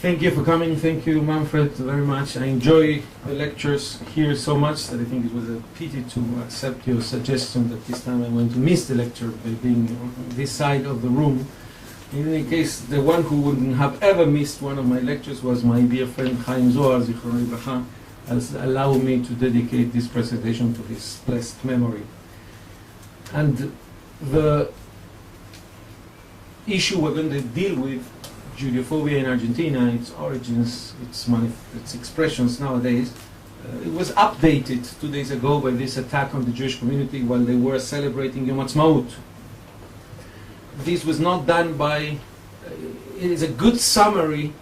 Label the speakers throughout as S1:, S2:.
S1: Thank you for coming. Thank you, Manfred, very much. I enjoy the lectures here so much that I think it was a pity to accept your suggestion that this time I'm going to miss the lecture by being on this side of the room. In any case, the one who wouldn't have ever missed one of my lectures was my dear friend Chaim Zohar, Zichrono Livracha, has allowed me to dedicate this presentation to his blessed memory. And the issue we're going to deal with, judeophobia in Argentina, its origins, its expressions nowadays, it was updated 2 days ago by this attack on the Jewish community while they were celebrating Yom Ha'atzmaut. This was not done by, it is a good summary,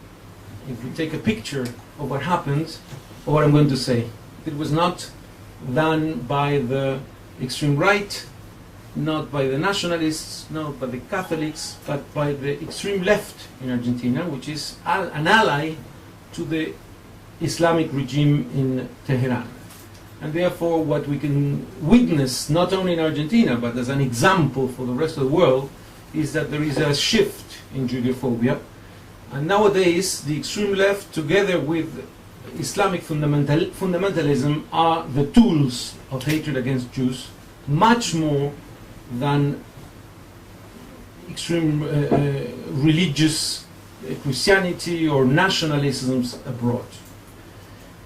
S1: if we take a picture of what happened, of what I'm going to say. It was not done by the extreme right, not by the nationalists, not by the Catholics, but by the extreme left in Argentina, which is an ally to the Islamic regime in Tehran. And therefore what we can witness, not only in Argentina, but as an example for the rest of the world, is that there is a shift in judeophobia. And nowadays the extreme left, together with Islamic fundamentalism, are the tools of hatred against Jews, much more than extreme religious Christianity or nationalisms abroad.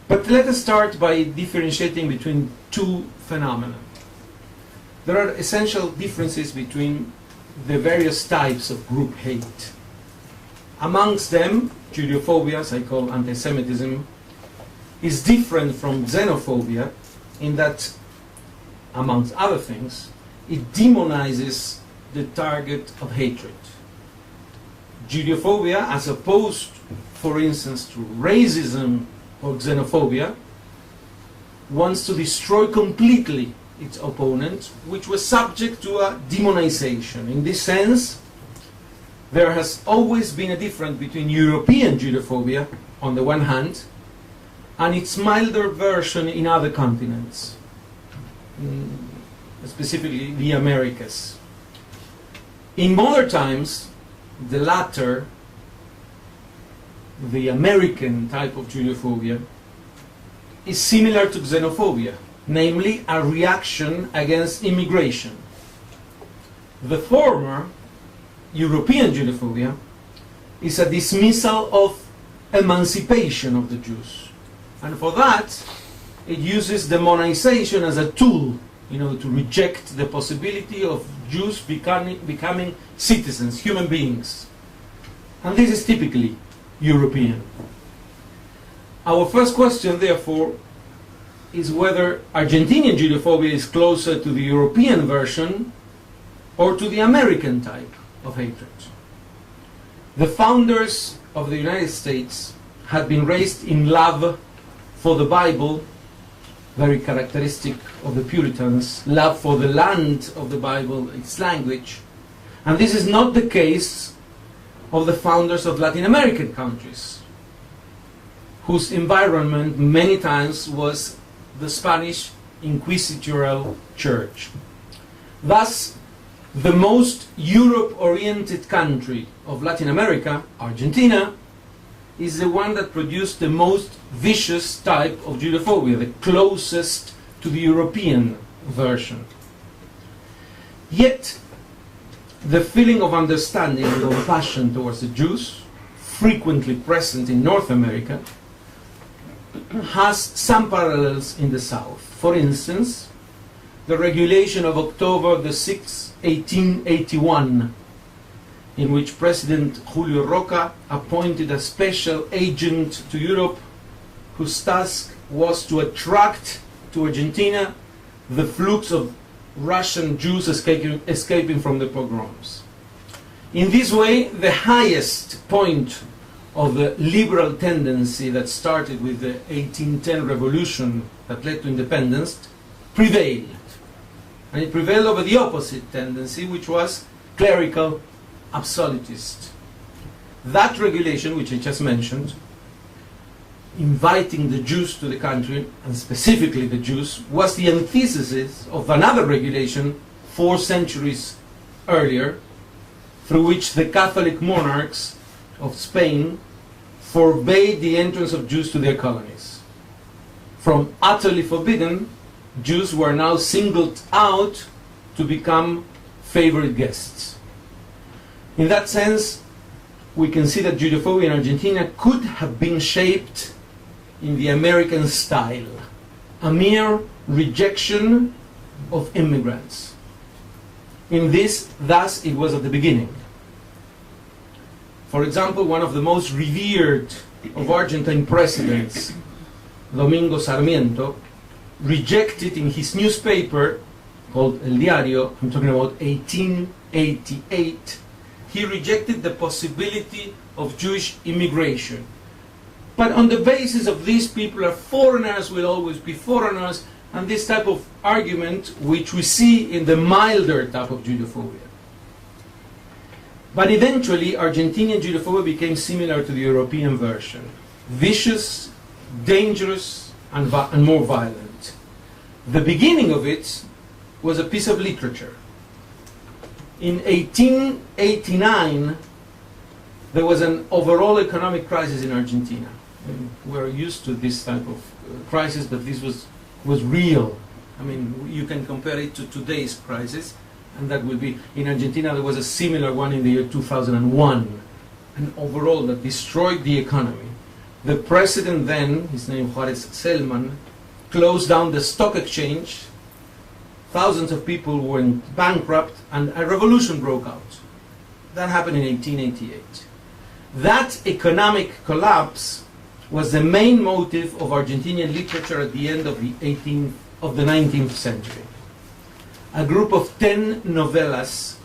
S1: But let us start by differentiating between two phenomena. There are essential differences between the various types of group hate. Amongst them, judeophobia, as I call anti-Semitism, is different from xenophobia in that, amongst other things, it demonizes the target of hatred. Judeophobia, as opposed, for instance, to racism or xenophobia, wants to destroy completely its opponent, which was subject to a demonization. In this sense, there has always been a difference between European judeophobia, on the one hand, and its milder version in other continents, specifically the Americas. In modern times, the latter, the American type of judeophobia, is similar to xenophobia, namely a reaction against immigration. The former, European judeophobia, is a dismissal of emancipation of the Jews. And for that, it uses demonization as a tool, to reject the possibility of Jews becoming citizens, human beings. And this is typically European. Our first question, therefore, is whether Argentinian judeophobia is closer to the European version or to the American type of hatred. The founders of the United States had been raised in love for the Bible, very characteristic of the Puritans, love for the land of the Bible, its language. And this is not the case of the founders of Latin American countries, whose environment many times was the Spanish inquisitorial church. Thus, the most Europe-oriented country of Latin America, Argentina, is the one that produced the most vicious type of judeophobia, the closest to the European version. Yet, the feeling of understanding and compassion towards the Jews, frequently present in North America, has some parallels in the South. For instance, the regulation of October the 6th, 1881, in which President Julio Roca appointed a special agent to Europe whose task was to attract to Argentina the flux of Russian Jews escaping from the pogroms. In this way, the highest point of the liberal tendency that started with the 1810 revolution that led to independence prevailed. And it prevailed over the opposite tendency, which was clerical absolutist. That regulation, which I just mentioned, inviting the Jews to the country, and specifically the Jews, was the antithesis of another regulation 4 centuries earlier, through which the Catholic monarchs of Spain forbade the entrance of Jews to their colonies. From utterly forbidden, Jews were now singled out to become favorite guests. In that sense, we can see that judeophobia in Argentina could have been shaped in the American style, a mere rejection of immigrants. Thus it was at the beginning. For example, one of the most revered of Argentine presidents, Domingo Sarmiento, rejected in his newspaper called El Diario, I'm talking about 1888, he rejected the possibility of Jewish immigration. But on the basis of these people are foreigners, will always be foreigners, and this type of argument which we see in the milder type of judeophobia. But eventually, Argentinian judeophobia became similar to the European version. Vicious, dangerous, and more violent. The beginning of it was a piece of literature. In 1889, there was an overall economic crisis in Argentina. We're used to this type of crisis, but this was real. I mean, you can compare it to today's crisis, and that will be, in Argentina there was a similar one in the year 2001, and overall that destroyed the economy. The president then, his name Juarez Selman, closed down the stock exchange, thousands of people went bankrupt, and a revolution broke out. That happened in 1888. That economic collapse was the main motive of Argentinian literature at the end of the 19th century. A group of 10 novellas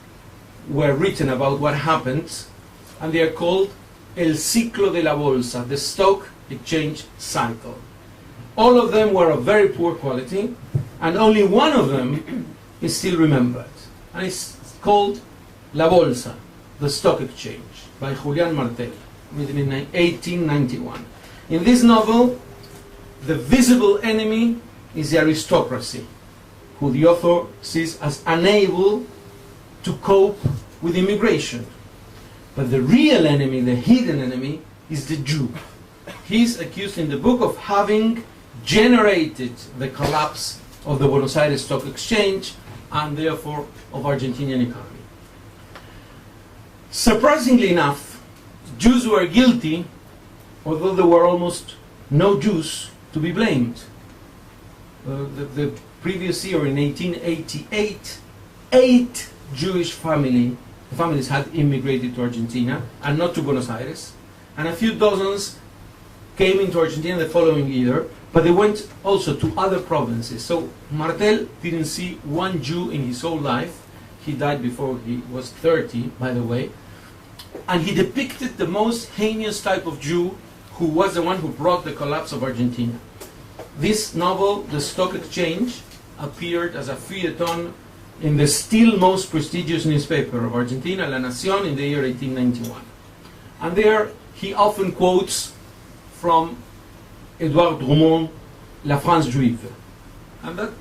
S1: were written about what happened, and they are called El Ciclo de la Bolsa, the stock exchange cycle. All of them were of very poor quality, and only one of them is still remembered. And it's called La Bolsa, the stock exchange, by Julián Martel, written in 1891. In this novel, the visible enemy is the aristocracy, who the author sees as unable to cope with immigration. But the real enemy, the hidden enemy, is the Jew. He's accused in the book of having generated the collapse of the Buenos Aires Stock Exchange and therefore of Argentinian economy. Surprisingly enough, Jews were guilty, although there were almost no Jews to be blamed. The previous year, in 1888, 8 Jewish families had immigrated to Argentina, and not to Buenos Aires, and a few dozens came into Argentina the following year, but they went also to other provinces. So Martel didn't see one Jew in his whole life. He died before he was 30, by the way. And he depicted the most heinous type of Jew, who was the one who brought the collapse of Argentina. This novel, The Stock Exchange, appeared as a feuilleton in the still most prestigious newspaper of Argentina, La Nación, in the year 1891. And there he often quotes from Edouard Drummond, La France Juive. And that,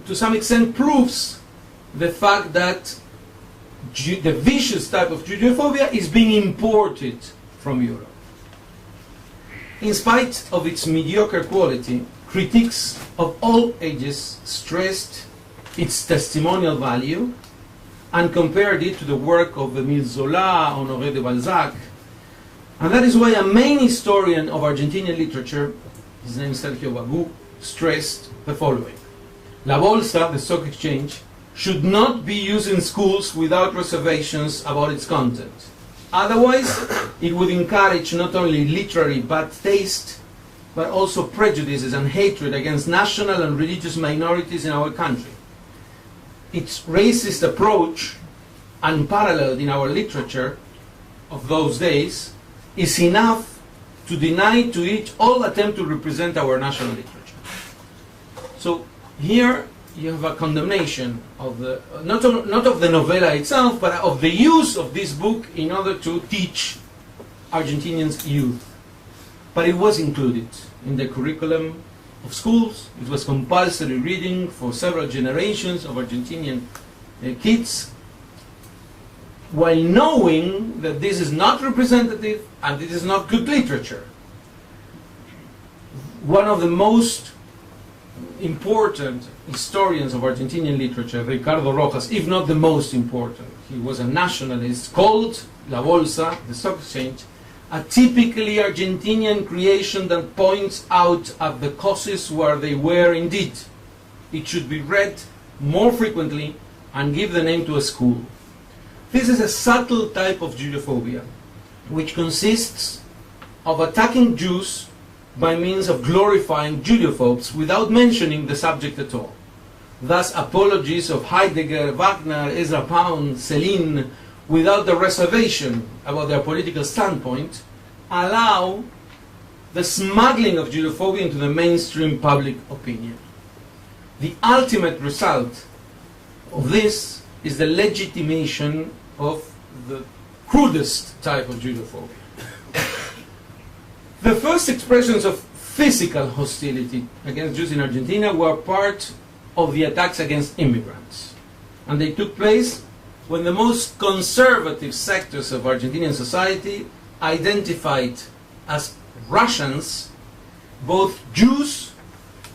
S1: to some extent, proves the fact that the vicious type of judeophobia is being imported from Europe. In spite of its mediocre quality, critics of all ages stressed its testimonial value and compared it to the work of Émile Zola, Honoré de Balzac. And that is why a main historian of Argentinian literature, his name is Sergio Bagú, stressed the following. La Bolsa, the stock exchange, should not be used in schools without reservations about its content. Otherwise, it would encourage not only literary bad taste, but also prejudices and hatred against national and religious minorities in our country. Its racist approach, unparalleled in our literature of those days, is enough to deny to it all attempt to represent our national literature. So here you have a condemnation of the not of the novella itself, but of the use of this book in order to teach Argentinians youth. But it was included in the curriculum of schools. It was compulsory reading for several generations of Argentinian kids. while knowing that this is not representative and this is not good literature. One of the most important historians of Argentinian literature, Ricardo Rojas, if not the most important, he was a nationalist, called La Bolsa, the stock exchange, a typically Argentinian creation that points out at the causes where they were indeed. It should be read more frequently and give the name to a school. This is a subtle type of judeophobia, which consists of attacking Jews by means of glorifying judeophobes without mentioning the subject at all. Thus, apologies of Heidegger, Wagner, Ezra Pound, Celine, without the reservation about their political standpoint, allow the smuggling of judeophobia into the mainstream public opinion. The ultimate result of this is the legitimation of the crudest type of judeophobia. The first expressions of physical hostility against Jews in Argentina were part of the attacks against immigrants. And they took place when the most conservative sectors of Argentinian society identified as Russians both Jews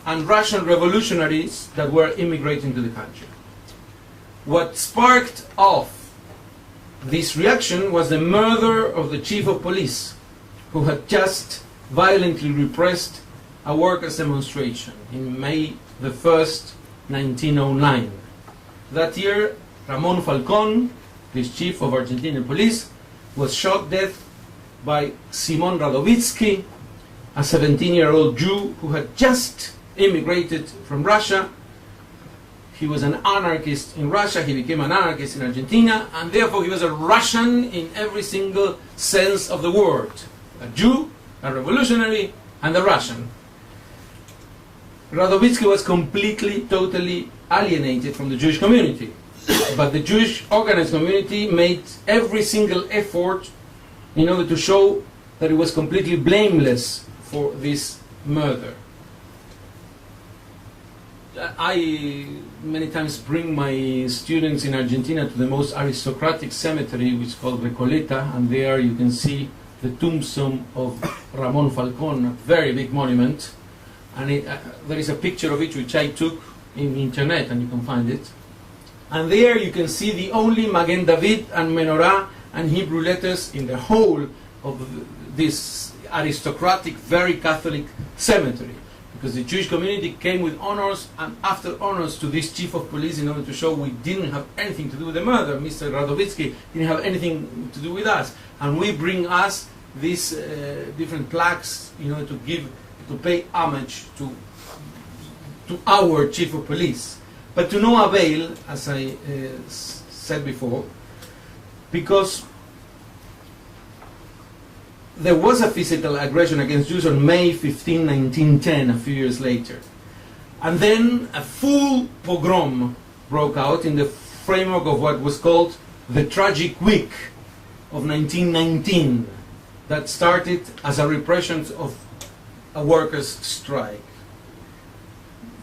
S1: and Russian revolutionaries that were immigrating to the country. What sparked off this reaction was the murder of the chief of police, who had just violently repressed a workers' demonstration in May the 1st, 1909. That year, Ramon Falcón, this chief of Argentinian police, was shot dead by Simon Radovitsky, a 17-year-old Jew who had just immigrated from Russia. He was an anarchist in Russia, he became an anarchist in Argentina, and therefore he was a Russian in every single sense of the word. A Jew, a revolutionary, and a Russian. Radovitsky was completely, totally alienated from the Jewish community. But the Jewish organized community made every single effort in order to show that it was completely blameless for this murder. I many times bring my students in Argentina to the most aristocratic cemetery, which is called Recoleta, and there you can see the tombstone of Ramon Falcón, a very big monument, and there is a picture of it which I took in the internet, and you can find it. And there you can see the only Magen David and Menorah and Hebrew letters in the whole of this aristocratic, very Catholic cemetery. Because the Jewish community came with honors and after honors to this chief of police in order to show we didn't have anything to do with the murder. Mr. Radovitsky didn't have anything to do with us. And we bring us these different plaques in order to pay homage to our chief of police. But to no avail, as I said before, because there was a physical aggression against Jews on May 15, 1910, a few years later. And then a full pogrom broke out in the framework of what was called the Tragic Week of 1919, that started as a repression of a workers' strike.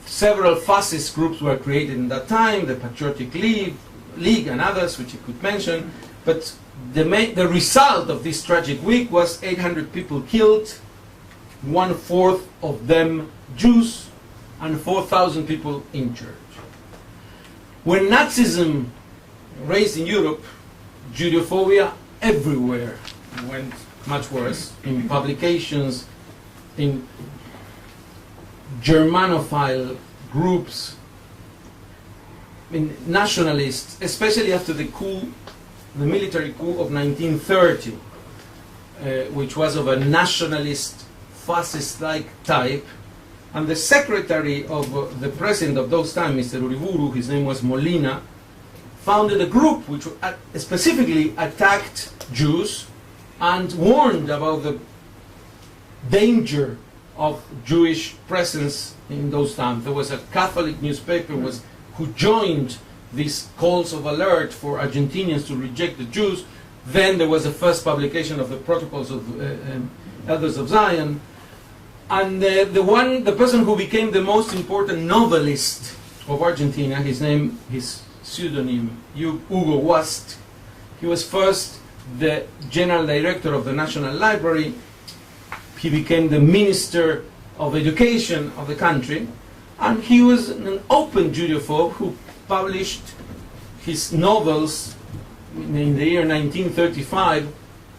S1: Several fascist groups were created in that time, the Patriotic League and others, which you could mention, but the result of this tragic week was 800 people killed, 1/4 of them Jews, and 4,000 people injured. When Nazism raised in Europe, judeophobia everywhere went much worse, in publications, in Germanophile groups, in nationalists, especially after the military coup of 1930, which was of a nationalist, fascist-like type. And the secretary of the president of those times, Mr. Uriburu, his name was Molina, founded a group which specifically attacked Jews and warned about the danger of Jewish presence in those times. There was a Catholic newspaper who joined these calls of alert for Argentinians to reject the Jews. Then there was the first publication of the Protocols of Elders of Zion. And the person who became the most important novelist of Argentina, his pseudonym, Hugo Wast, He was first the general director of the National Library. He became the Minister of Education of the country. And he was an open Judeophobe who published his novels in the year 1935.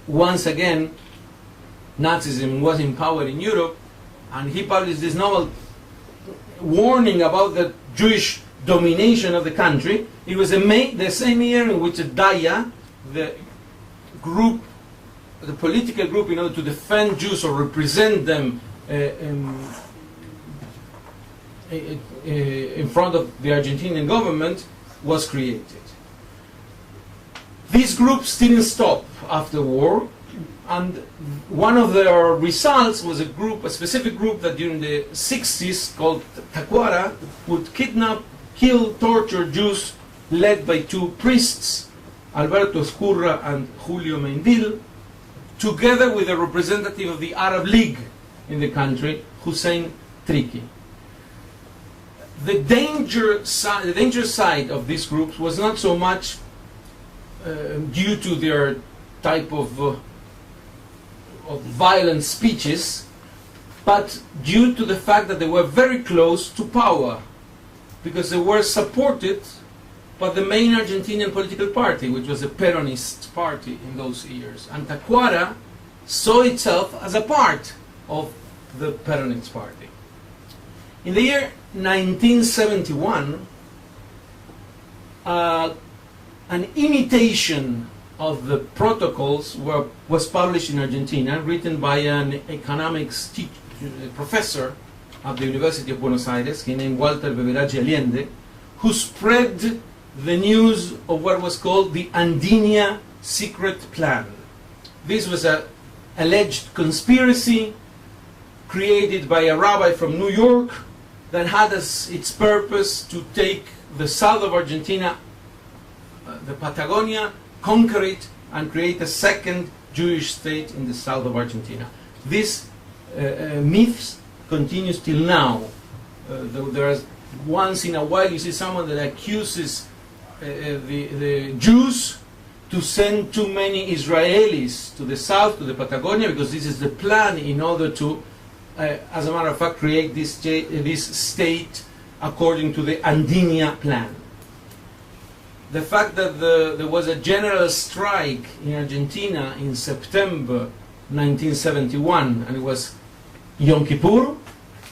S1: Once again, Nazism was in power in Europe, and he published this novel warning about the Jewish domination of the country. It was the same year in which Daya, the group, the political group in order to defend Jews or represent them in front of the Argentinian government, was created. These groups didn't stop after war, and one of their results was a specific group that during the 60s called Tacuara would kidnap, kill, torture Jews, led by two priests, Alberto Escurra and Julio Mendil, together with a representative of the Arab League in the country, Hussein Triki. The danger side of these groups was not so much due to their type of violent speeches, but due to the fact that they were very close to power, because they were supported by the main Argentinian political party, which was a Peronist party in those years. And Tacuara saw itself as a part of the Peronist party. In the year 1971, an imitation of the protocols was published in Argentina, written by an economics professor at the University of Buenos Aires, named Walter Beberaggi Allende, who spread the news of what was called the Andinia Secret Plan. This was an alleged conspiracy created by a rabbi from New York that had as its purpose to take the south of Argentina, the Patagonia, conquer it, and create a second Jewish state in the south of Argentina. This myth continues till now. There's once in a while you see someone that accuses the Jews to send too many Israelis to the south, to the Patagonia, because this is the plan in order to, as a matter of fact, create this state according to the Andinia plan. The fact that there was a general strike in Argentina in September 1971, and it was Yom Kippur,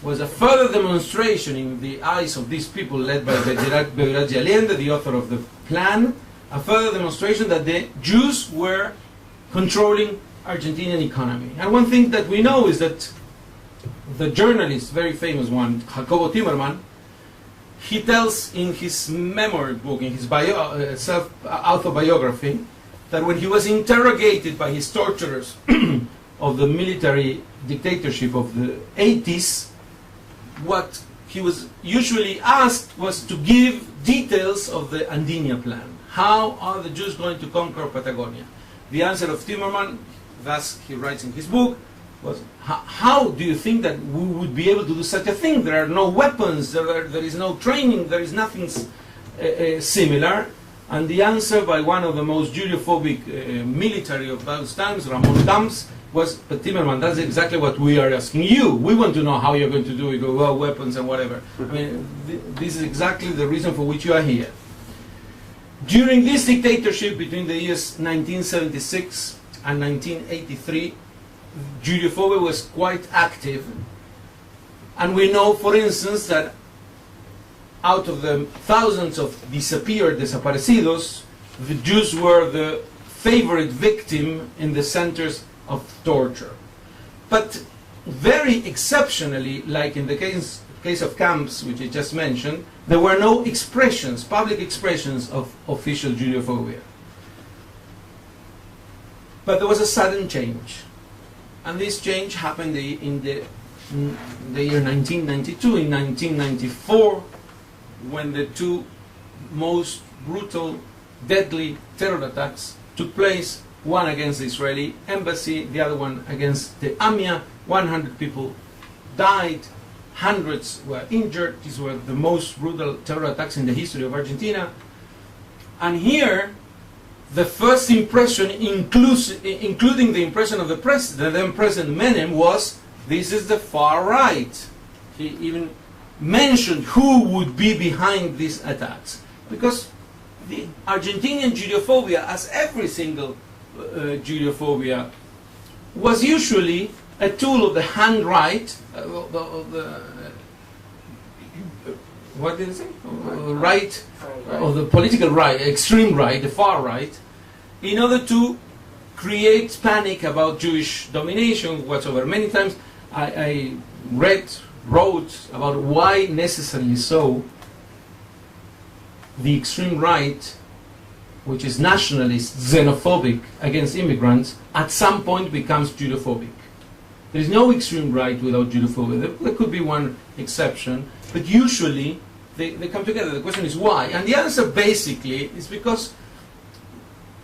S1: was a further demonstration in the eyes of these people led by Beberaggi Allende, the author of the plan, a further demonstration that the Jews were controlling Argentinian economy. And one thing that we know is that the journalist, very famous one, Jacobo Timerman, he tells in his memoir book, in his self-autobiography, that when he was interrogated by his torturers of the military dictatorship of the 80s, what he was usually asked was to give details of the Andinia plan. How are the Jews going to conquer Patagonia? The answer of Timerman, thus he writes in his book, was, how do you think that we would be able to do such a thing? There are no weapons, there is no training, there is nothing similar. And the answer by one of the most judeophobic military of those times, Ramon Camps, was, but Timerman, that's exactly what we are asking you. We want to know how you're going to do it, well, weapons and whatever. I mean, this is exactly the reason for which you are here. During this dictatorship between the years 1976 and 1983, Judeophobia was quite active, and we know, for instance, that out of the thousands of desaparecidos, the Jews were the favorite victim in the centers of torture. But very exceptionally, like in the case of camps, which I just mentioned, there were no expressions, public expressions of official Judeophobia. But there was a sudden change. And this change happened in the year 1992, in 1994, when the two most brutal, deadly terror attacks took place, one against the Israeli embassy, the other one against the AMIA. 100 people died, hundreds were injured. These were the most brutal terror attacks in the history of Argentina. And here, the first impression, including the impression of the president, then President Menem, was this is the far right. He even mentioned who would be behind these attacks. Because the Argentinian judeophobia, as every single judeophobia, was usually a tool of the hand right, what did it say? Right, of the political right, extreme right, the far right, in order to create panic about Jewish domination whatsoever. Many times I wrote about why necessarily so the extreme right, which is nationalist, xenophobic against immigrants, at some point becomes judophobic. There is no extreme right without judeophobia. There could be one exception, but usually they come together. The question is why? And the answer basically is because,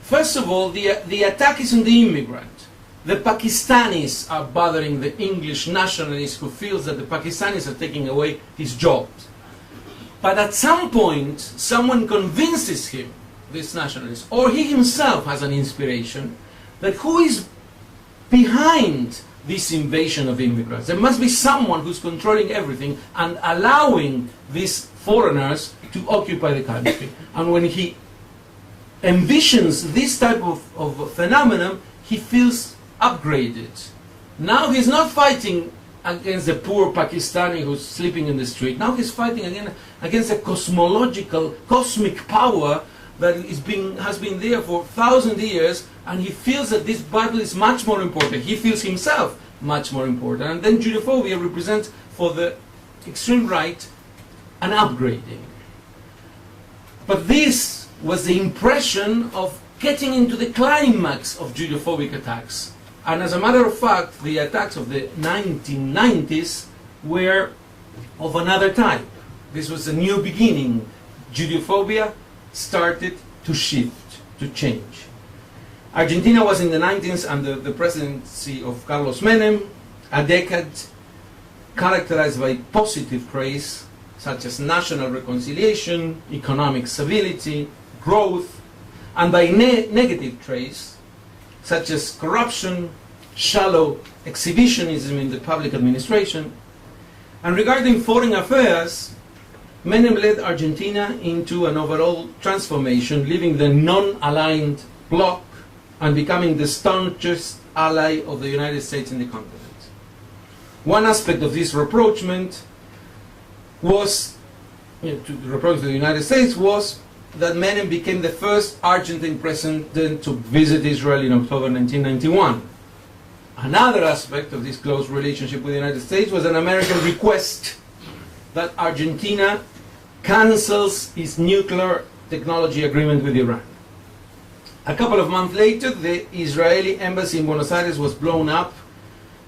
S1: first of all, the attack is on the immigrant. The Pakistanis are bothering the English nationalist who feels that the Pakistanis are taking away his jobs. But at some point, someone convinces him, this nationalist, or he himself has an inspiration, that who is behind this invasion of immigrants? There must be someone who's controlling everything and allowing these foreigners to occupy the country. And when he envisions this type of phenomenon, he feels upgraded. Now he's not fighting against the poor Pakistani who's sleeping in the street. Now he's fighting against a cosmological, cosmic power that has been there for 1,000 years, and he feels that this battle is much more important. He feels himself much more important. And then judeophobia represents for the extreme right an upgrading. But this was the impression of getting into the climax of judeophobic attacks. And as a matter of fact, the attacks of the 1990s were of another type. This was a new beginning. Judeophobia started to shift, to change. Argentina was in the 90s under the presidency of Carlos Menem, a decade characterized by positive traits such as national reconciliation, economic stability, growth, and by negative traits such as corruption, shallow exhibitionism in the public administration. And regarding foreign affairs, Menem led Argentina into an overall transformation, leaving the non-aligned bloc and becoming the staunchest ally of the United States in the continent. One aspect of this rapprochement was, to reproach the United States, was that Menem became the first Argentine president to visit Israel in October 1991. Another aspect of this close relationship with the United States was an American request that Argentina cancels its nuclear technology agreement with Iran. A couple of months later, the Israeli embassy in Buenos Aires was blown up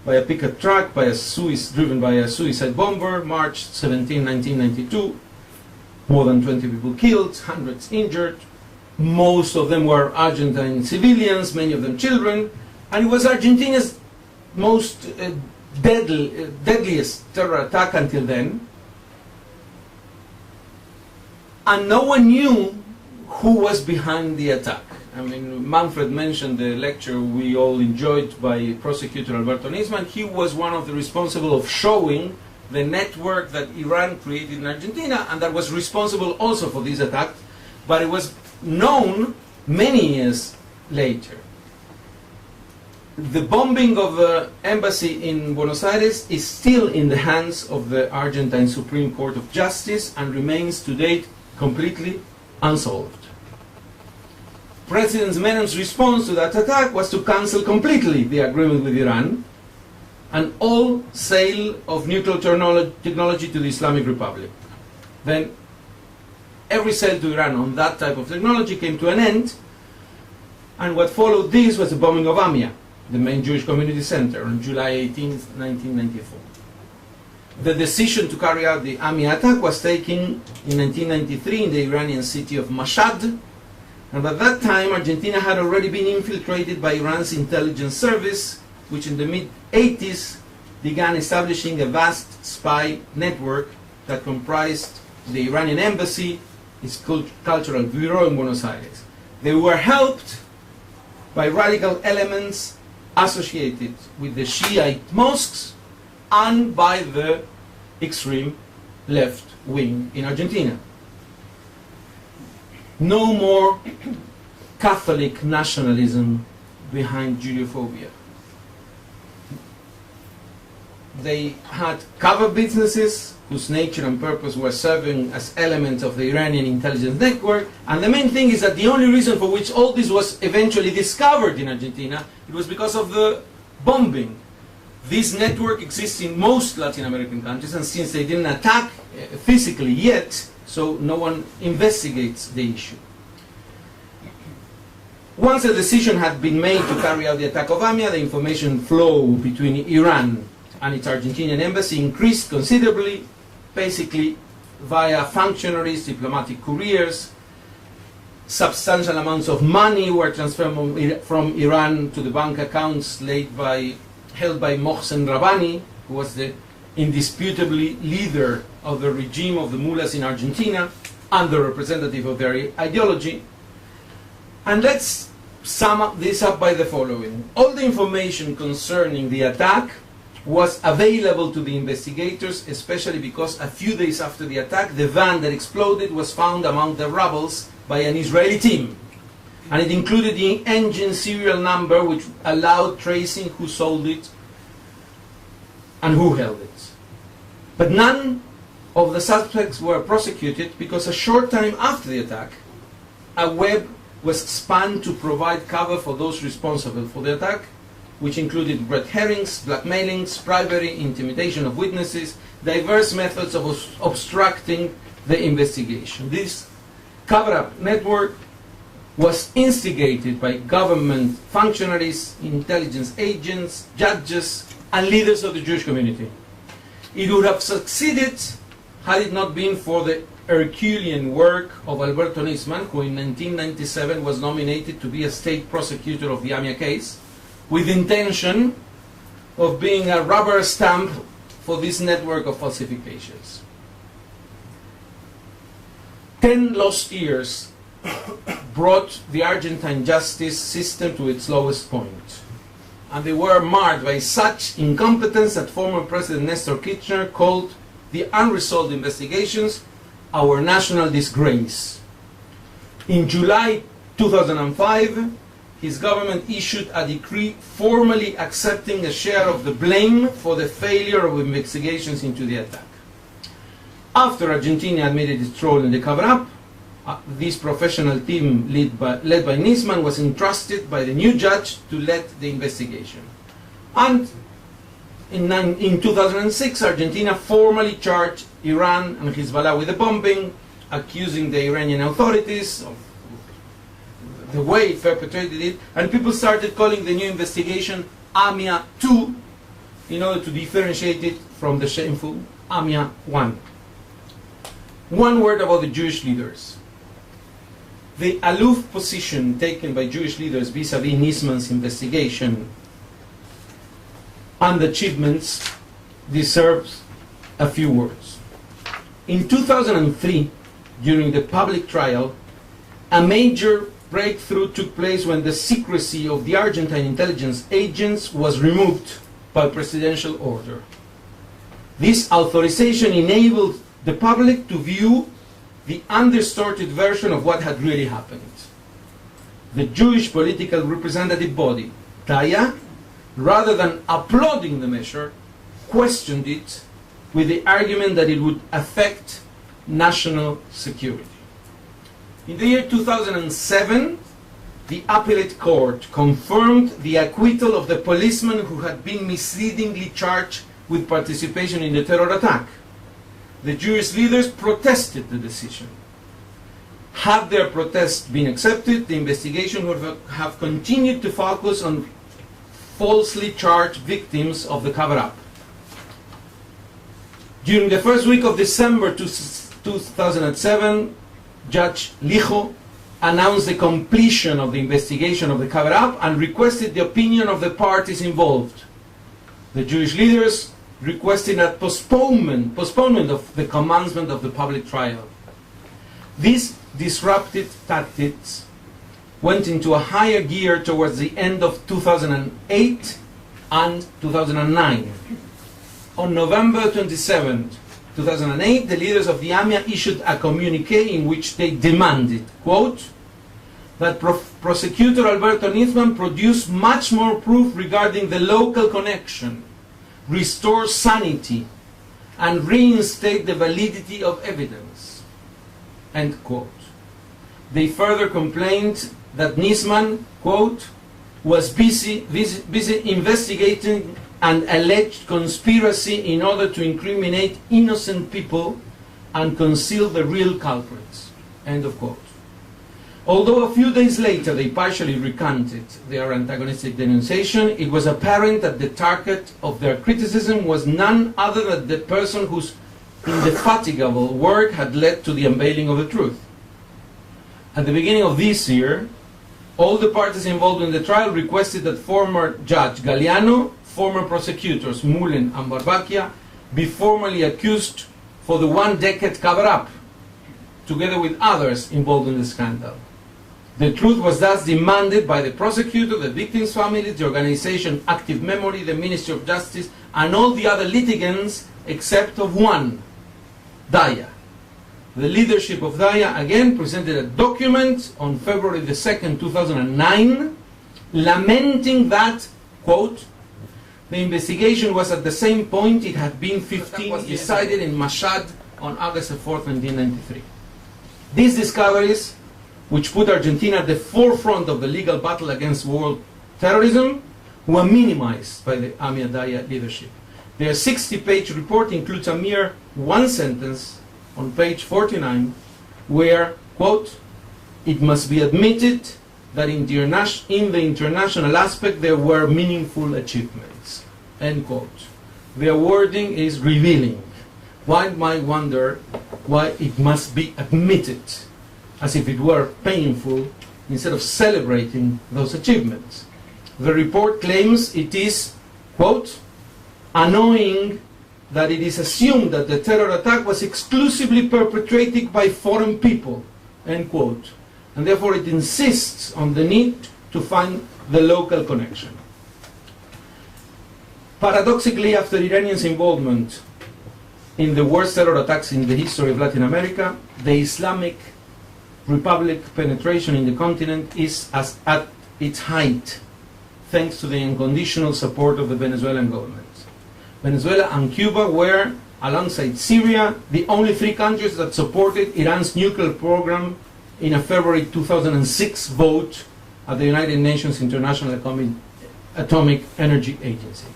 S1: by a pickup truck driven by a suicide bomber, March 17, 1992. More than 20 people killed, hundreds injured. Most of them were Argentine civilians, many of them children. And it was Argentina's most deadliest terror attack until then. And no one knew who was behind the attack. I mean, Manfred mentioned the lecture we all enjoyed by prosecutor Alberto Nisman. He was one of the responsible of showing the network that Iran created in Argentina, and that was responsible also for this attack, but it was known many years later. The bombing of the embassy in Buenos Aires is still in the hands of the Argentine Supreme Court of Justice and remains to date completely unsolved. President Menem's response to that attack was to cancel completely the agreement with Iran and all sale of nuclear technology to the Islamic Republic. Then every sale to Iran on that type of technology came to an end, and what followed this was the bombing of Amia, the main Jewish community center, on July 18, 1994. The decision to carry out the Amia attack was taken in 1993 in the Iranian city of Mashhad, and at that time Argentina had already been infiltrated by Iran's intelligence service, which in the mid-80s began establishing a vast spy network that comprised the Iranian embassy, its cultural bureau in Buenos Aires. They were helped by radical elements associated with the Shiite mosques and by the extreme left wing in Argentina. No more Catholic nationalism behind judeophobia. They had cover businesses whose nature and purpose were serving as elements of the Iranian intelligence network, and the main thing is that the only reason for which all this was eventually discovered in Argentina, it was because of the bombing. This network exists in most Latin American countries, and since they didn't attack physically yet, so no one investigates the issue. Once a decision had been made to carry out the attack of AMIA, the information flow between Iran and its Argentinian embassy increased considerably, basically via functionaries, diplomatic couriers. Substantial amounts of money were transferred from Iran to the bank accounts held by Mohsen Rabbani, who was the indisputably leader of the regime of the mullahs in Argentina and the representative of their ideology. And let's sum this up by the following. All the information concerning the attack was available to the investigators, especially because a few days after the attack, the van that exploded was found among the rubble by an Israeli team. And it included the engine serial number, which allowed tracing who sold it and who held it. But none of the suspects were prosecuted because a short time after the attack, a web was spun to provide cover for those responsible for the attack, which included red herrings, blackmailings, bribery, intimidation of witnesses, diverse methods of obstructing the investigation. This cover-up network was instigated by government functionaries, intelligence agents, judges, and leaders of the Jewish community. It would have succeeded had it not been for the Herculean work of Alberto Nisman, who in 1997 was nominated to be a state prosecutor of the AMIA case, with intention of being a rubber stamp for this network of falsifications. 10 lost years brought the Argentine justice system to its lowest point. And they were marred by such incompetence that former President Nestor Kirchner called the unresolved investigations our national disgrace. In July 2005, his government issued a decree formally accepting a share of the blame for the failure of investigations into the attack. After Argentina admitted its role in the cover-up, this professional team led by Nisman was entrusted by the new judge to lead the investigation. And in 2006, Argentina formally charged Iran and Hezbollah with the bombing, accusing the Iranian authorities of the way it perpetrated it, and people started calling the new investigation AMIA 2 in order to differentiate it from the shameful AMIA 1. One word about the Jewish leaders. The aloof position taken by Jewish leaders vis-à-vis Nisman's investigation and achievements deserves a few words. In 2003, during the public trial, a major breakthrough took place when the secrecy of the Argentine intelligence agents was removed by presidential order. This authorization enabled the public to view the undistorted version of what had really happened. The Jewish political representative body, Taya, rather than applauding the measure, questioned it with the argument that it would affect national security. In the year 2007, the appellate court confirmed the acquittal of the policeman who had been misleadingly charged with participation in the terror attack. The Jewish leaders protested the decision. Had their protest been accepted, the investigation would have continued to focus on falsely charged victims of the cover-up. During the first week of December 2007, Judge Lijo announced the completion of the investigation of the cover-up and requested the opinion of the parties involved. The Jewish leaders requested a postponement of the commencement of the public trial. These disruptive tactics went into a higher gear towards the end of 2008 and 2009. On November 27, 2008, the leaders of the AMIA issued a communique in which they demanded, quote, that prosecutor Alberto Nisman produce much more proof regarding the local connection, restore sanity, and reinstate the validity of evidence, end quote. They further complained that Nisman, quote, was busy investigating an alleged conspiracy in order to incriminate innocent people and conceal the real culprits, end of quote. Although a few days later they partially recanted their antagonistic denunciation, it was apparent that the target of their criticism was none other than the person whose indefatigable work had led to the unveiling of the truth. At the beginning of this year, all the parties involved in the trial requested that former Judge Galeano, former prosecutors Mullen and Barbakia be formally accused for the one-decade cover-up, together with others involved in the scandal. The truth was thus demanded by the prosecutor, the victims' families, the organization Active Memory, the Ministry of Justice, and all the other litigants except of one, Daya. The leadership of Daya again presented a document on February the 2nd, 2009, lamenting that, quote, the investigation was at the same point it had been 15 was decided in Mashhad on August 4th, 1993. These discoveries, which put Argentina at the forefront of the legal battle against world terrorism, were minimized by the AMIA Daya leadership. Their 60-page report includes a mere one sentence on page 49, where, quote, it must be admitted that in the international aspect there were meaningful achievements, end quote. Their wording is revealing. One might wonder why it must be admitted, as if it were painful, instead of celebrating those achievements. The report claims it is, quote, annoying that it is assumed that the terror attack was exclusively perpetrated by foreign people, end quote, and therefore it insists on the need to find the local connection. Paradoxically, after Iranians' involvement in the worst terror attacks in the history of Latin America, the Islamic Republic penetration in the continent is at its height, thanks to the unconditional support of the Venezuelan government. Venezuela and Cuba were, alongside Syria, the only three countries that supported Iran's nuclear program in a February 2006 vote at the United Nations International Atomic Energy Agency.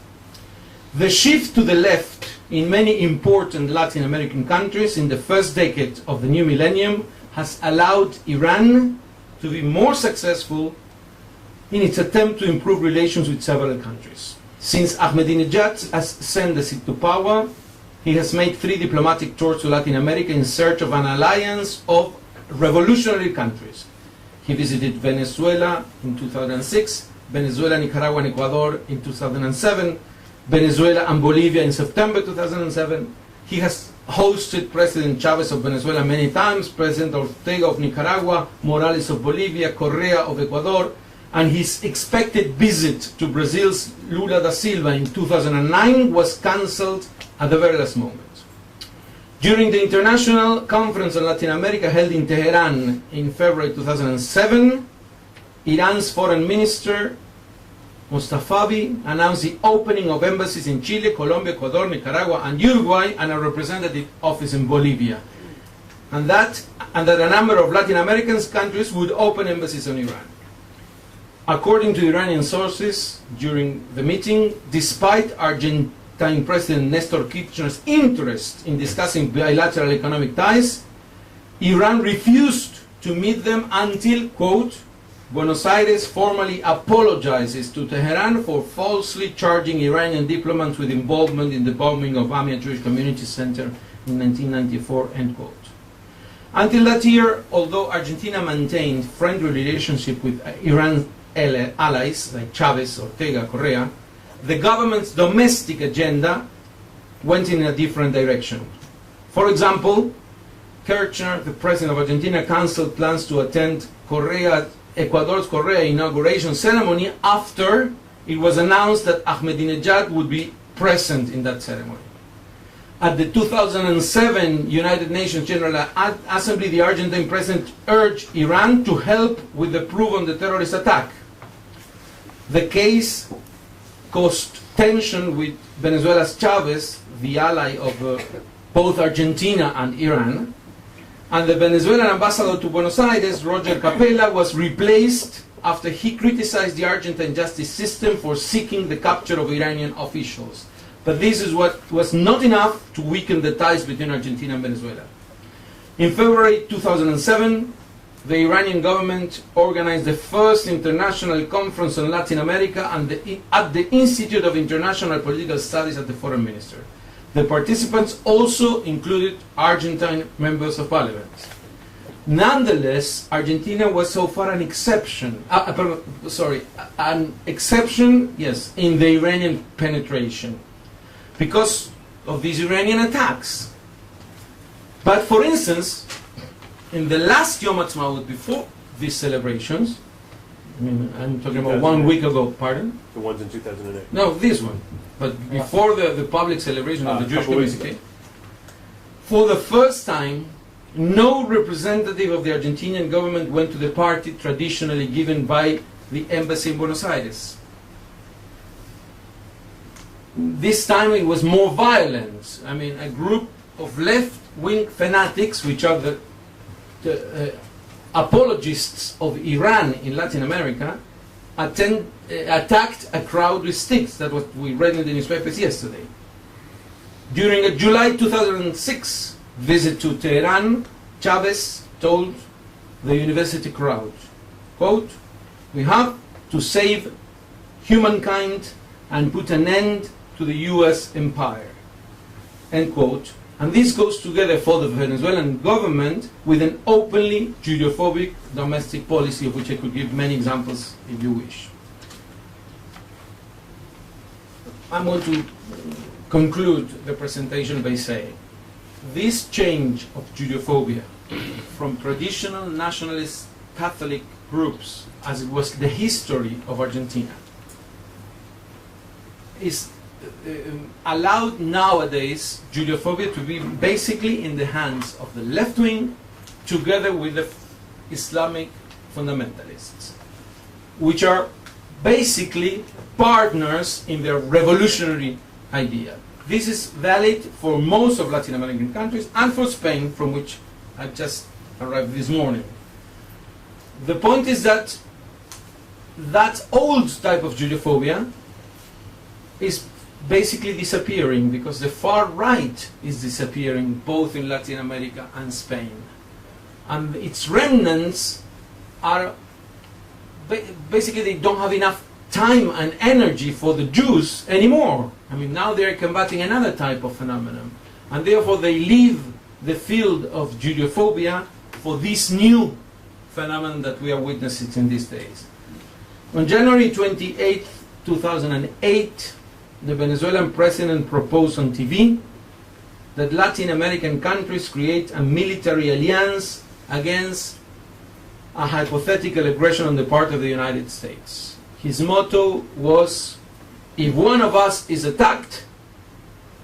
S1: The shift to the left in many important Latin American countries in the first decade of the new millennium has allowed Iran to be more successful in its attempt to improve relations with several countries. Since Ahmadinejad has ascended to power, he has made 3 diplomatic tours to Latin America in search of an alliance of revolutionary countries. He visited Venezuela in 2006, Venezuela, Nicaragua, and Ecuador in 2007, Venezuela and Bolivia in September 2007. He has hosted President Chavez of Venezuela many times, President Ortega of Nicaragua, Morales of Bolivia, Correa of Ecuador, and his expected visit to Brazil's Lula da Silva in 2009 was cancelled at the very last moment. During the International Conference on Latin America held in Tehran in February 2007, Iran's Foreign Minister Mustafavi announced the opening of embassies in Chile, Colombia, Ecuador, Nicaragua, and Uruguay, and a representative office in Bolivia. And that a number of Latin American countries would open embassies in Iran. According to Iranian sources during the meeting, despite Argentine President Nestor Kirchner's interest in discussing bilateral economic ties, Iran refused to meet them until, quote, Buenos Aires formally apologizes to Tehran for falsely charging Iranian diplomats with involvement in the bombing of AMIA Jewish Community Center in 1994, end quote. Until that year, although Argentina maintained friendly relationship with Iran's allies like Chavez, Ortega, Correa, the government's domestic agenda went in a different direction. For example, Kirchner, the president of Argentina, cancelled plans to attend Correa Ecuador's Correa inauguration ceremony after it was announced that Ahmadinejad would be present in that ceremony. At the 2007 United Nations General Assembly, the Argentine president urged Iran to help with the proof on the terrorist attack. The case caused tension with Venezuela's Chavez, the ally of both Argentina and Iran, and the Venezuelan ambassador to Buenos Aires, Roger Capella, was replaced after he criticized the Argentine justice system for seeking the capture of Iranian officials. But this is what was not enough to weaken the ties between Argentina and Venezuela. In February 2007, the Iranian government organized the first international conference on Latin America at the Institute of International Political Studies at the Foreign Minister. The participants also included Argentine members of parliament. Nonetheless, Argentina was so far an exception, in the Iranian penetration because of these Iranian attacks. But for instance, in the last Yom Ha'atzmaut before these celebrations, I'm talking about 1 week ago, pardon?
S2: The ones in 2008.
S1: No, this one. But before the public celebration of the Jewish community, for the first time, no representative of the Argentinian government went to the party traditionally given by the embassy in Buenos Aires. This time it was more violent. I mean, a group of left-wing fanatics, which are the apologists of Iran in Latin America, attacked a crowd with sticks. That's what we read in the newspapers yesterday. During a July 2006 visit to Tehran, Chavez told the university crowd, quote, "We have to save humankind and put an end to the US empire," end quote. And this goes together for the Venezuelan government with an openly judeophobic domestic policy, of which I could give many examples if you wish. I'm going to conclude the presentation by saying this change of judeophobia from traditional nationalist Catholic groups, as it was the history of Argentina, is allowed nowadays judeophobia to be basically in the hands of the left wing together with the Islamic fundamentalists, which are basically partners in their revolutionary idea. This is valid for most of Latin American countries and for Spain, from which I just arrived this morning. The point is that that old type of judeophobia is basically disappearing because the far right is disappearing both in Latin America and Spain. And its remnants are basically they don't have enough time and energy for the Jews anymore. I mean, now they're combating another type of phenomenon. And therefore they leave the field of judeophobia for this new phenomenon that we are witnessing in these days. On January 28, 2008, the Venezuelan president proposed on TV that Latin American countries create a military alliance against a hypothetical aggression on the part of the United States. His motto was, "If one of us is attacked,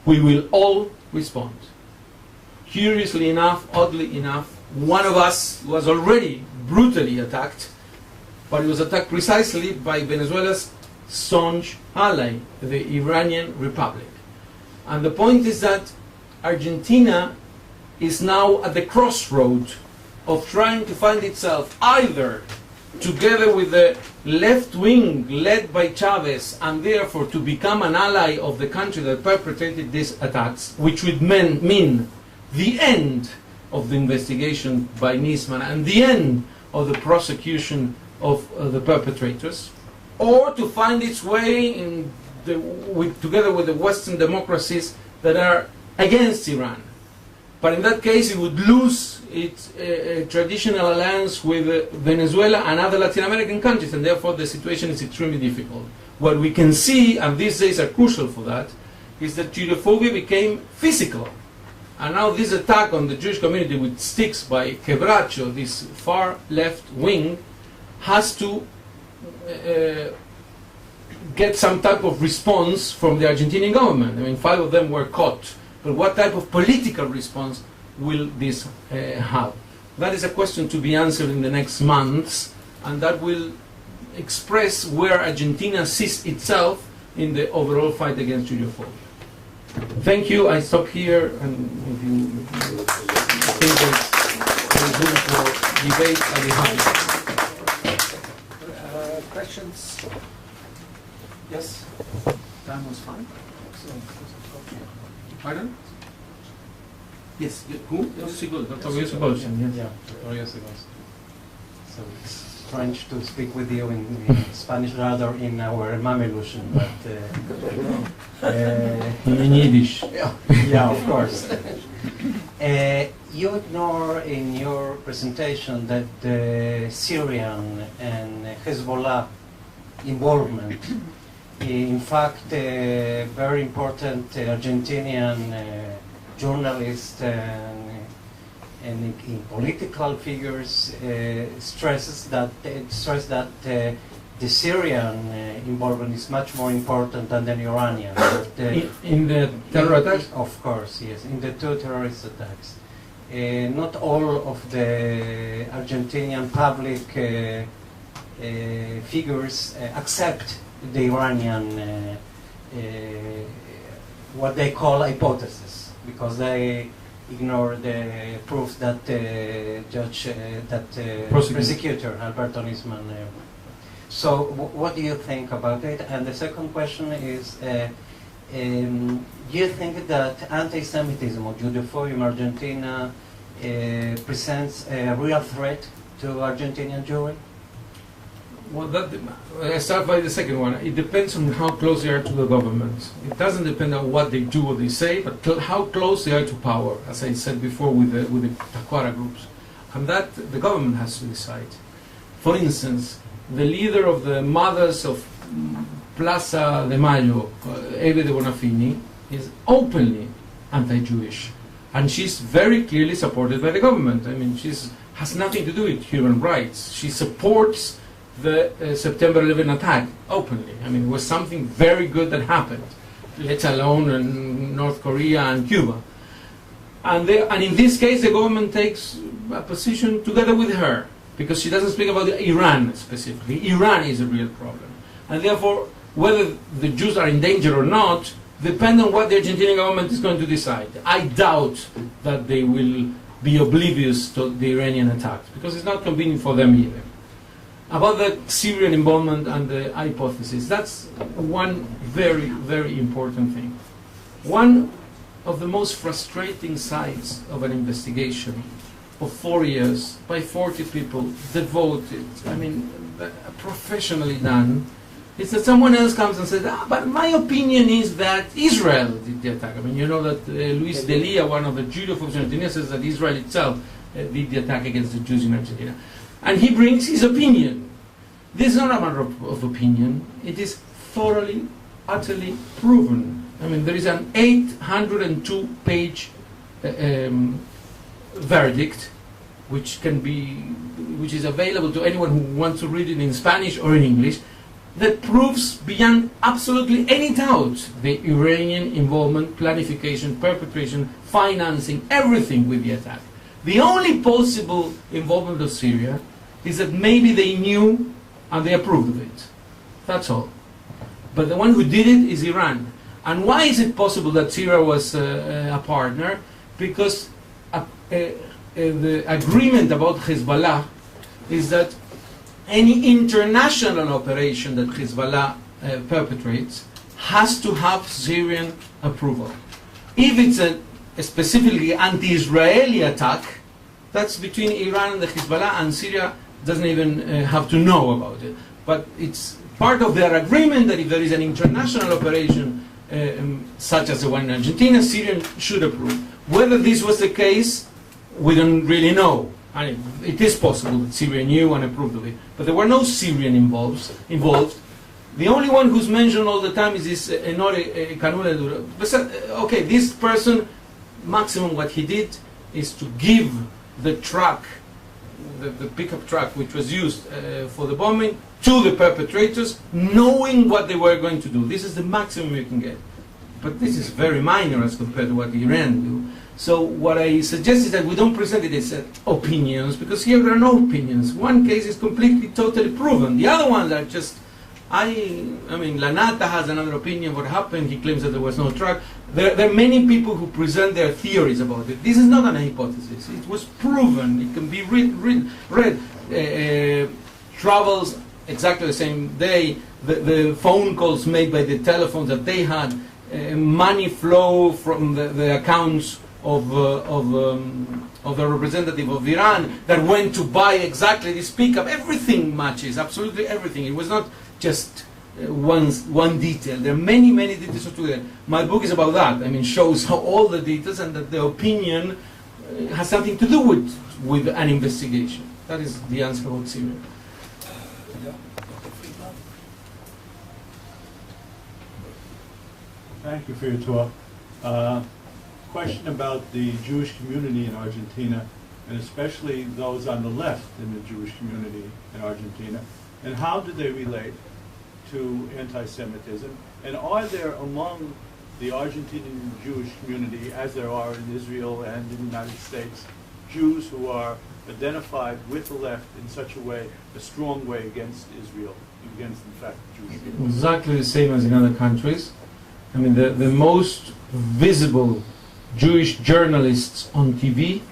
S1: we will all respond." Curiously enough, oddly enough, one of us was already brutally attacked, but he was attacked precisely by Venezuela's staunch ally, the Iranian Republic. And the point is that Argentina is now at the crossroad of trying to find itself either together with the left wing led by Chavez, and therefore to become an ally of the country that perpetrated these attacks, which would mean the end of the investigation by Nisman and the end of the prosecution of the perpetrators, or to find its way in together with the Western democracies that are against Iran. But in that case, it would lose its traditional alliance with Venezuela and other Latin American countries, and therefore the situation is extremely difficult. What we can see, and these days are crucial for that, is that judeophobia became physical. And now this attack on the Jewish community with sticks by Quebracho, this far left wing, has to get some type of response from the Argentinian government. I mean, 5 of them were caught. But what type of political response will this have? That is a question to be answered in the next months, and that will express where Argentina sees itself in the overall fight against judeophobia. Thank you. I stop here, and if you think there's room for debate, I'll be happy.
S2: Questions? Yes? Time was fine.
S1: Pardon? Yes. Who? Dr. Sebastian. Yes.
S3: Yeah, Dr. Sebastian. So it's strange to speak with you in Spanish rather in our Mamelusian, but
S1: In Yiddish.
S3: yeah, of course. You ignore in your presentation that the Syrian and Hezbollah involvement, in fact, very important Argentinian journalist and in political figures stress that the Syrian involvement is much more important than the Iranian.
S1: In the terror attacks?
S3: Of course, yes, in the 2 terrorist attacks. Not all of the Argentinian public figures accept the Iranian what they call hypothesis, because they ignore the proof that prosecutor Alberto Nisman. So what do you think about it? And the second question is, do you think that anti-Semitism or judeophobia in Argentina presents a real threat to Argentinian Jewry?
S1: Well, I start by the second one. It depends on how close they are to the government. It doesn't depend on what they do or they say, but how close they are to power, as I said before with the Tacuara groups. And that the government has to decide. For instance, the leader of the Mothers of Plaza de Mayo, Eve de Bonafini, is openly anti-Jewish. And she's very clearly supported by the government. I mean, she has nothing to do with human rights. She supports the September 11 attack openly. I mean, it was something very good that happened, let alone in North Korea and Cuba. And in this case, the government takes a position together with her, because she doesn't speak about Iran specifically. Iran is a real problem. And therefore, whether the Jews are in danger or not depends on what the Argentinian government is going to decide. I doubt that they will be oblivious to the Iranian attacks, because it's not convenient for them either. About the Syrian involvement and the hypothesis, that's one very, very important thing. One of the most frustrating sides of an investigation of 4 years by 40 people devoted, I mean, professionally done, is that someone else comes and says, but my opinion is that Israel did the attack. I mean, you know that Luis Delia, one of the judeophobes in Argentina, says that Israel itself did the attack against the Jews in Argentina. And he brings his opinion. This is not a matter of opinion. It is thoroughly, utterly proven. I mean, there is an 802-page verdict, which is available to anyone who wants to read it in Spanish or in English, that proves beyond absolutely any doubt the Iranian involvement, planification, perpetration, financing, everything with the attack. The only possible involvement of Syria is that maybe they knew and they approved of it. That's all. But the one who did it is Iran. And why is it possible that Syria was a partner? Because the agreement about Hezbollah is that any international operation that Hezbollah perpetrates has to have Syrian approval. If it's a specifically anti-Israeli attack, that's between Iran and the Hezbollah, and Syria doesn't even have to know about it. But it's part of their agreement that if there is an international operation such as the one in Argentina, Syria should approve. Whether this was the case, we don't really know. I mean, it is possible that Syria knew and approved of it, but there were no Syrian involved. The only one who's mentioned all the time is this Enore Canule. Okay, this person, maximum what he did is to give the truck the pickup truck which was used for the bombing to the perpetrators, knowing what they were going to do. This is the maximum you can get. But this is very minor as compared to what Iran do. So what I suggest is that we don't present it as opinions, because here there are no opinions. One case is completely, totally proven. The other ones are just, I mean, Lanata has another opinion what happened. He claims that there was no truck. There are many people who present their theories about it. This is not an hypothesis. It was proven. It can be read. Travels exactly the same day. The phone calls made by the telephones that they had, money flow from the accounts of the representative of Iran that went to buy exactly this pickup. Everything matches, absolutely everything. It was not just one detail. There are many, many details together. My book is about that. I mean, shows how all the details and that the opinion has something to do with an investigation. That is the answer about Syria.
S4: Thank you for your talk. Question about the Jewish community in Argentina, and especially those on the left in the Jewish community in Argentina, and how do they relate to anti-Semitism? And are there among the Argentinian Jewish community, as there are in Israel and in the United States, Jews who are identified with the left in such a way, a strong way against Israel, against, in fact, Jewish people?
S1: Exactly the same as in other countries. I mean, the most visible Jewish journalists on TV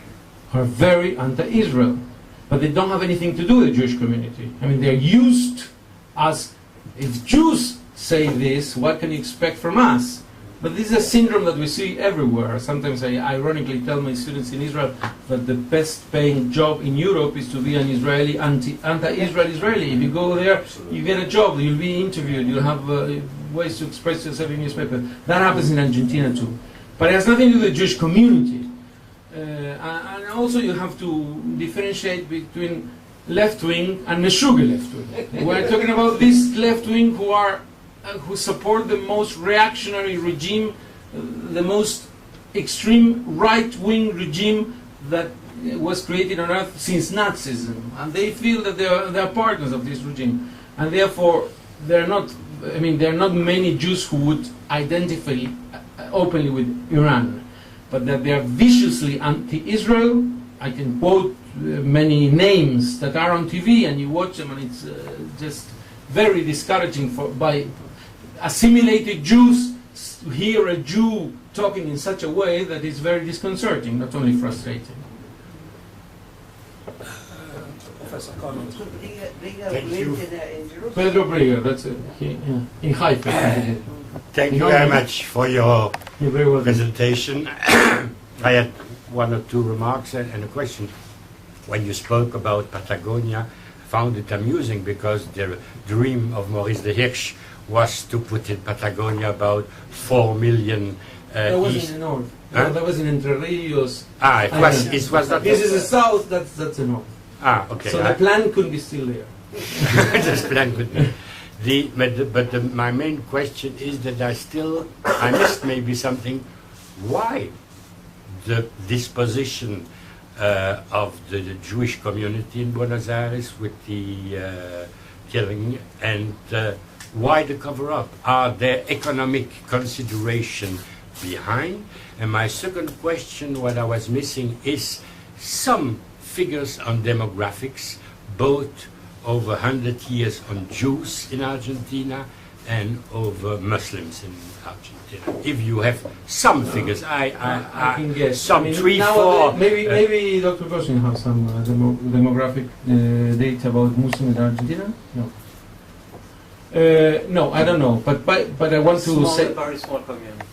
S1: are very anti-Israel, but they don't have anything to do with the Jewish community. I mean, they're used as, if Jews say this, what can you expect from us? But this is a syndrome that we see everywhere. Sometimes I ironically tell my students in Israel that the best paying job in Europe is to be an Israeli, anti-Israel Israeli. If you go there, you get a job, you'll be interviewed, you'll have ways to express yourself in newspaper. That happens in Argentina too. But it has nothing to do with the Jewish community. And also you have to differentiate between left-wing and Meshuggah left-wing. We're talking about this left-wing who support the most reactionary regime, the most extreme right-wing regime that was created on earth since Nazism. And they feel that they are partners of this regime. And therefore, there are not many Jews who would identify openly with Iran, but that they are viciously anti-Israel. I can quote many names that are on TV, and you watch them, and it's just very discouraging by assimilated Jews to hear a Jew talking in such a way that is very disconcerting, not only frustrating.
S2: Professor Connell.
S5: Thank you.
S1: Pedro Briga, that's it. In Haifa.
S5: Thank you very much for your
S1: You're very welcome.
S5: presentation. I had one or two remarks and a question. When you spoke about Patagonia, I found it amusing because the dream of Maurice de Hirsch was to put in Patagonia about 4 million
S1: That was
S5: east.
S1: in the north.
S5: Huh?
S1: No, that was in Entre Rios.
S5: It was not.
S1: This is the south, that's the north.
S5: Okay.
S1: So the plan could be still there.
S5: This plan could be. My main question is that I missed maybe something. Why the disposition of the Jewish community in Buenos Aires with the killing, and why the cover-up? Are there economic consideration behind? And my second question, what I was missing, is some figures on demographics, both over 100 years on Jews in Argentina and over Muslims in Argentina. If you have some figures, I
S1: can guess.
S5: some
S1: I mean,
S5: 3,
S1: now
S5: 4.
S1: Maybe Dr. Gosling has some demographic data about Muslims in Argentina. No. No, I don't know. But I want to say.
S3: Very small community.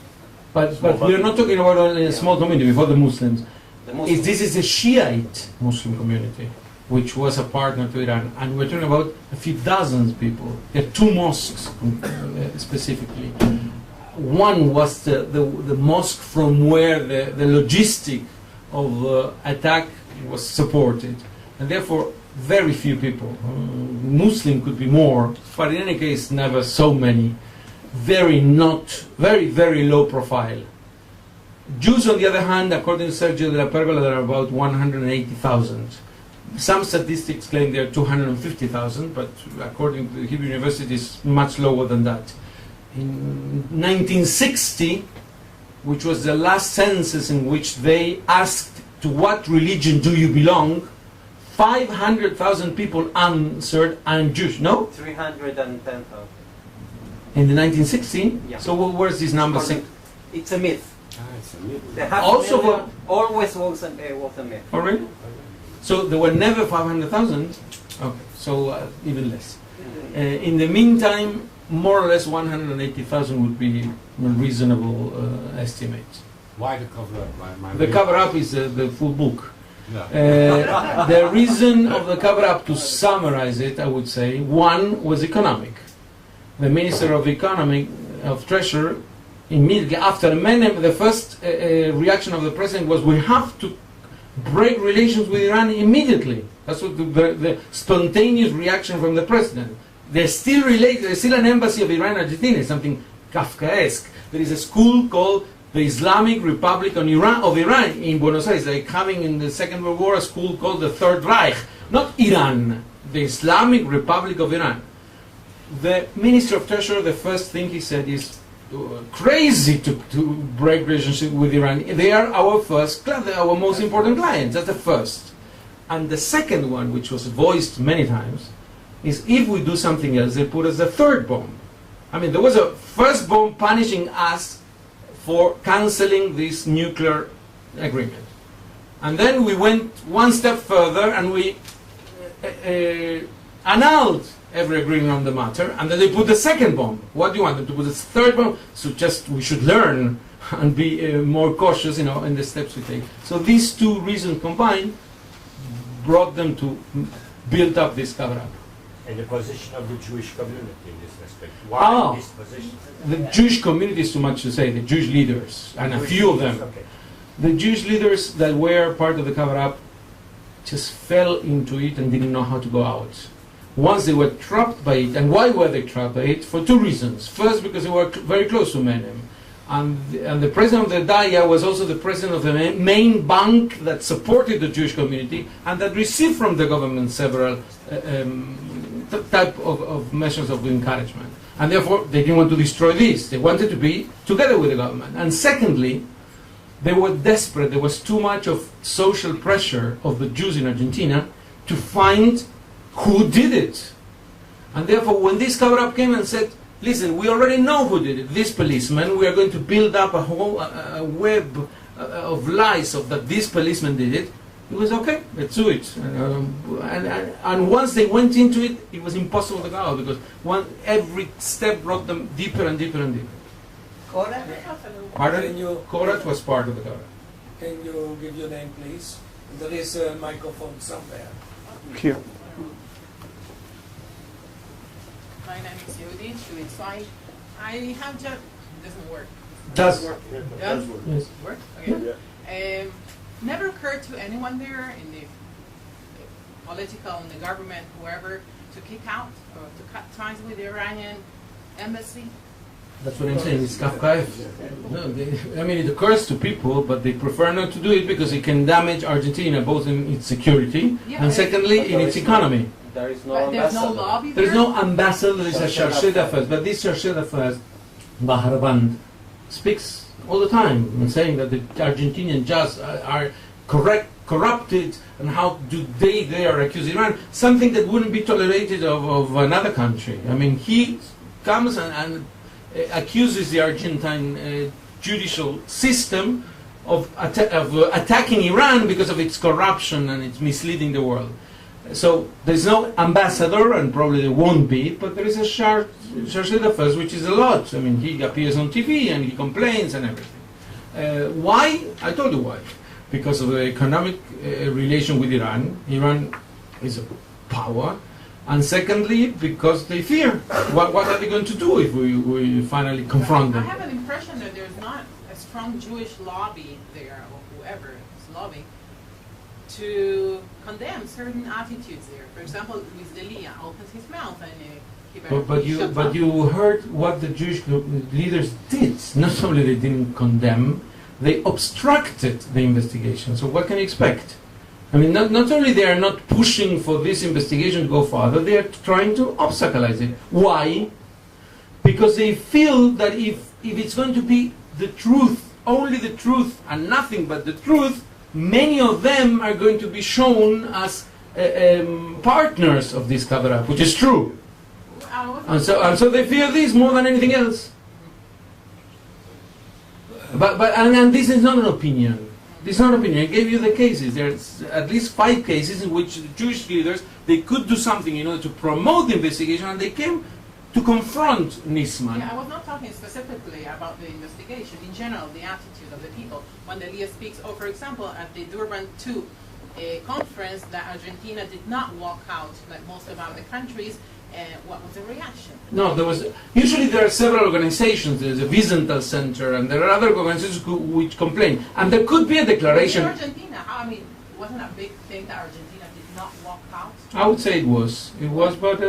S1: But we're not talking about only a small community before the Muslims.
S3: The Muslims.
S1: This is a Shiite Muslim community, which was a partner to Iran, and we're talking about a few dozen people. There are 2 mosques specifically. One was the mosque from where the logistic of attack was supported, and therefore very few people. Muslim could be more, but in any case, never so many. Very low profile. Jews, on the other hand, according to Sergio de la Pergola, there are about 180,000. some statistics claim there are 250,000, but according to the Hebrew University, it's much lower than that. In 1960, which was the last census in which they asked to what religion do you belong, 500,000 people answered, I'm Jewish. No?
S3: 310,000.
S1: In the 1960?
S3: Yeah.
S1: So where's this number?
S3: It's a myth.
S5: It's a myth.
S3: The half
S1: Also
S3: million always was a myth.
S1: Already? So there were never 500,000? Okay, so even less. In the meantime, more or less 180,000 would be a reasonable estimate.
S5: Why the cover-up?
S1: The cover-up is the full book.
S5: Yeah.
S1: The reason of the cover-up, to summarize it, I would say, one was economic. The Minister of Economy, of Treasury, immediately after Menem, the first reaction of the president was, we have to break relations with Iran immediately. That's what the spontaneous reaction from the president. There's still an embassy of Iran in Argentina, something Kafkaesque. There is a school called the Islamic Republic of Iran in Buenos Aires. Like having in the Second World War a school called the Third Reich. Not Iran, the Islamic Republic of Iran. The Minister of Treasury, the first thing he said is, crazy to break relationship with Iran. They are our our most important clients. That's the first. And the second one, which was voiced many times, is if we do something else, they put us a third bomb. I mean, there was a first bomb punishing us for canceling this nuclear agreement. And then we went one step further and we annulled every agreement on the matter, and then they put the second bomb. What do you want them to put? The third bomb? So just we should learn and be more cautious, in the steps we take. So these two reasons combined brought them to build up this cover-up.
S5: And the position of the Jewish community in this respect. Why this position?
S1: The Jewish community is too much to say. The Jewish leaders, and a few of them.
S5: Okay.
S1: The Jewish leaders that were part of the cover-up just fell into it and didn't know how to go out. Once they were trapped by it, and why were they trapped by it? For two reasons. First, because they were very close to Menem. And the president of the Daya was also the president of the main bank that supported the Jewish community and that received from the government several type of measures of encouragement. And therefore, they didn't want to destroy this. They wanted to be together with the government. And secondly, they were desperate. There was too much of social pressure of the Jews in Argentina to find who did it. And therefore, when this cover-up came and said, listen, we already know who did it, this policeman, we are going to build up a whole web of lies of that this policeman did it, it was okay, let's do it. And once they went into it, it was impossible to go out, because every step brought them deeper and deeper and deeper. Pardon? Korat was part of the cover.
S2: Can you give your name, please? There is a microphone somewhere.
S6: Here.
S7: My name is Yehudi, Shuitzai. I have just, doesn't work.
S1: Does
S7: work.
S1: Yes.
S7: Work? Okay. Never occurred to anyone there in the political, in the government, whoever, to kick out or to cut ties with the Iranian embassy?
S1: That's what I'm saying, it's Kafkaesque. No, it occurs to people, but they prefer not to do it because it can damage Argentina, both in its security and secondly in its economy.
S3: There is no
S7: But there's
S3: ambassador.
S7: no lobby there?
S1: There is no ambassador, there is a chargé d'affaires, but this chargé d'affaires, Baharaband, speaks all the time and saying that the Argentinian judges are corrupted, and how do they are accusing Iran, something that wouldn't be tolerated of another country. I mean, he comes and accuses the Argentine judicial system of attacking Iran because of its corruption and its misleading the world. So there's no ambassador, and probably there won't be, but there is a chargé d'affaires, which is a lot. I mean, he appears on TV and he complains and everything. Why? I told you why. Because of the economic relation with Iran. Iran is a power. And secondly, because they fear. What are they going to do if we finally confront them?
S7: I have an impression that there's not a strong Jewish lobby there, or whoever is lobbying, to condemn certain attitudes there. For example, Luis Delia opens his mouth and
S1: But you heard what the Jewish leaders did. Not only they didn't condemn, they obstructed the investigation. So what can you expect? I mean, not only they are not pushing for this investigation to go further, they are trying to obstaculize it. Why? Because they feel that if it's going to be the truth, only the truth and nothing but the truth, many of them are going to be shown as partners of this cover-up, which is true. And so they fear this more than anything else. And this is not an opinion. This is not an opinion. I gave you the cases. There's at least 5 cases in which the Jewish leaders, they could do something in order to promote the investigation, and they came to confront Nisman.
S7: Yeah, I was not talking specifically about the investigation. In general, the attitude of the people. When Elia speaks, for example, at the Durban II conference, that Argentina did not walk out like most of other countries. What was the reaction?
S1: No, usually there are several organizations. There's a Wiesenthal Center, and there are other organizations which complain. And there could be a declaration.
S7: In Argentina, wasn't a big thing that Argentina did not walk out?
S1: I would say it was. It was, but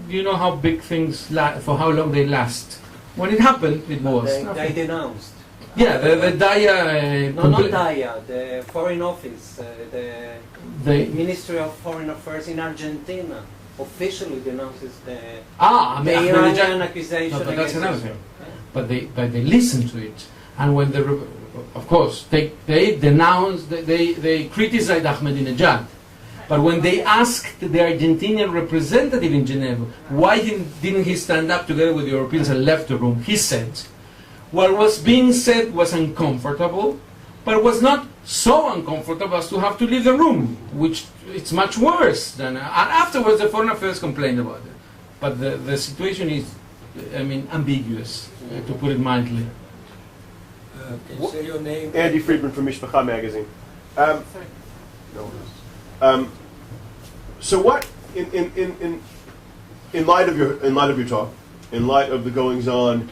S1: you know how big things for how long they last. When it happened, it was.
S3: They denounced.
S1: Yeah, the DAIA...
S3: not DAIA, the Foreign Office, the Ministry of Foreign Affairs in Argentina officially denounces the Iranian accusation.
S1: No, but that's
S3: against
S1: another
S3: Israel.
S1: thing. But they listen to it, and when of course they denounce, they criticize Ahmadinejad, but when they asked the Argentinian representative in Geneva why didn't he stand up together with the Europeans and left the room, he said, what was being said was uncomfortable, but it was not so uncomfortable as to have to leave the room, which it's much worse than... and afterwards the Foreign Affairs complained about it. But the situation is, ambiguous, to put it mildly.
S2: Can you say your name?
S6: Andy Friedman from Mishpacha magazine.
S7: Sorry.
S6: No. So what, in light of your talk, in light of the goings on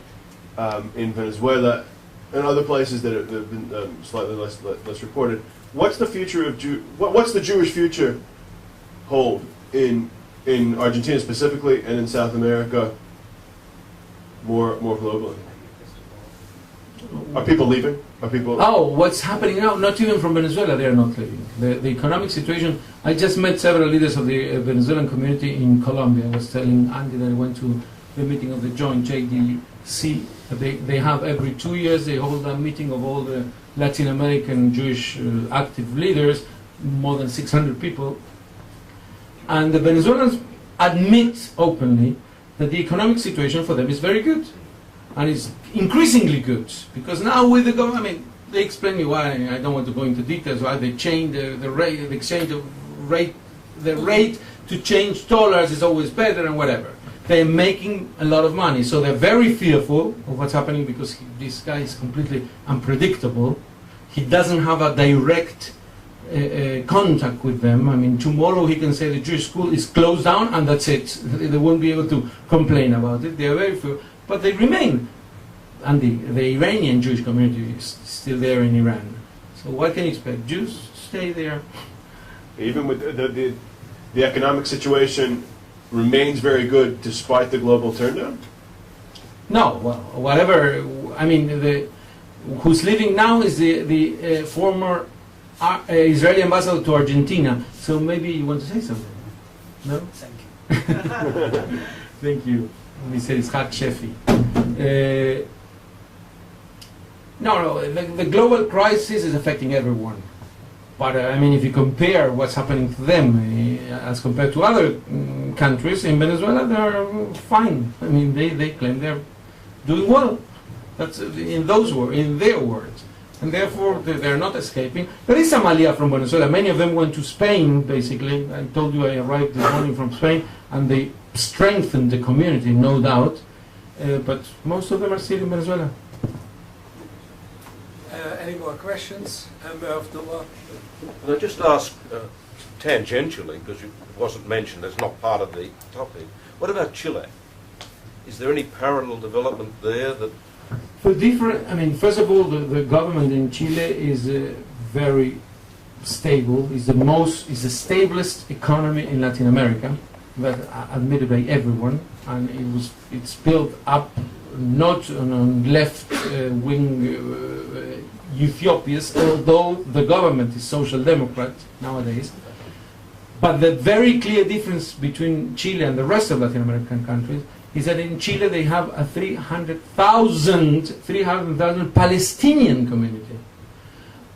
S6: in Venezuela and other places that have been slightly less reported, what's the future of what's the Jewish future hold in Argentina specifically and in South America more globally? Are people leaving? Are people?
S1: Oh, what's happening now? Not even from Venezuela, they are not leaving. The economic situation. I just met several leaders of the Venezuelan community in Colombia. I was telling Andy that I went to the meeting of the joint JDC. They have every 2 years they hold a meeting of all the Latin American Jewish active leaders, more than 600 people, and the Venezuelans admit openly that the economic situation for them is very good, and it's increasingly good, because now with the government, they explain me why. I don't want to go into details why they change the rate, the exchange of rate, the rate to change dollars is always better and whatever. They're making a lot of money, so they're very fearful of what's happening because this guy is completely unpredictable. He doesn't have a direct contact with them. I mean, tomorrow he can say the Jewish school is closed down and that's it. They won't be able to complain about it. They are very few, but they remain. And the Iranian Jewish community is still there in Iran. So what can you expect? Jews stay there.
S6: Even with the economic situation remains very good despite the global turndown?
S1: No, well, whatever. I mean, who's living now is the former Israeli ambassador to Argentina. So maybe you want to say something? No?
S3: Thank you.
S1: Thank you. We said it's Hak Shefi. No, the global crisis is affecting everyone. But if you compare what's happening to them as compared to other countries, in Venezuela they're fine. I mean, they claim they're doing well. That's in their words, and therefore they're not escaping. There is some aliyah from Venezuela. Many of them went to Spain. Basically, I told you I arrived this morning from Spain, and they strengthened the community, no doubt. But most of them are still in Venezuela.
S2: Any more questions? Member of the law.
S8: Can I just ask tangentially, because it wasn't mentioned, it's not part of the topic, what about Chile? Is there any parallel development there that...
S1: First of all, the government in Chile is very stable. Is the stablest economy in Latin America, that admitted by everyone, and it's built up not on left-wing Ethiopians, although the government is social democrat nowadays. But the very clear difference between Chile and the rest of Latin American countries is that in Chile they have a 300,000 Palestinian community.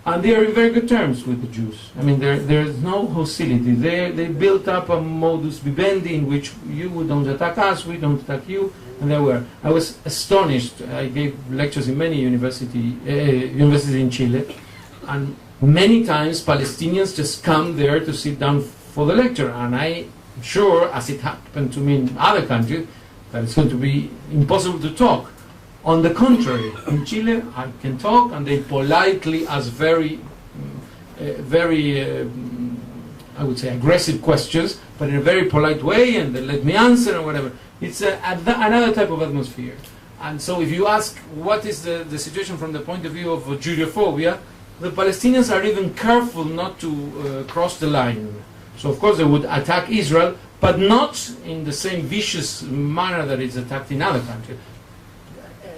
S1: And they are in very good terms with the Jews. I mean, there is no hostility. They built up a modus vivendi in which you don't attack us, we don't attack you, and they were. I was astonished. I gave lectures in many universities in Chile, and many times Palestinians just come there to sit down for the lecture, and I'm sure, as it happened to me in other countries, that it's going to be impossible to talk. On the contrary, in Chile, I can talk, and they politely ask very, I would say, aggressive questions, but in a very polite way, and they let me answer or whatever. It's another type of atmosphere. And so if you ask what is the situation from the point of view of judeophobia, the Palestinians are even careful not to cross the line. So of course they would attack Israel, but not in the same vicious manner that it's attacked in other countries.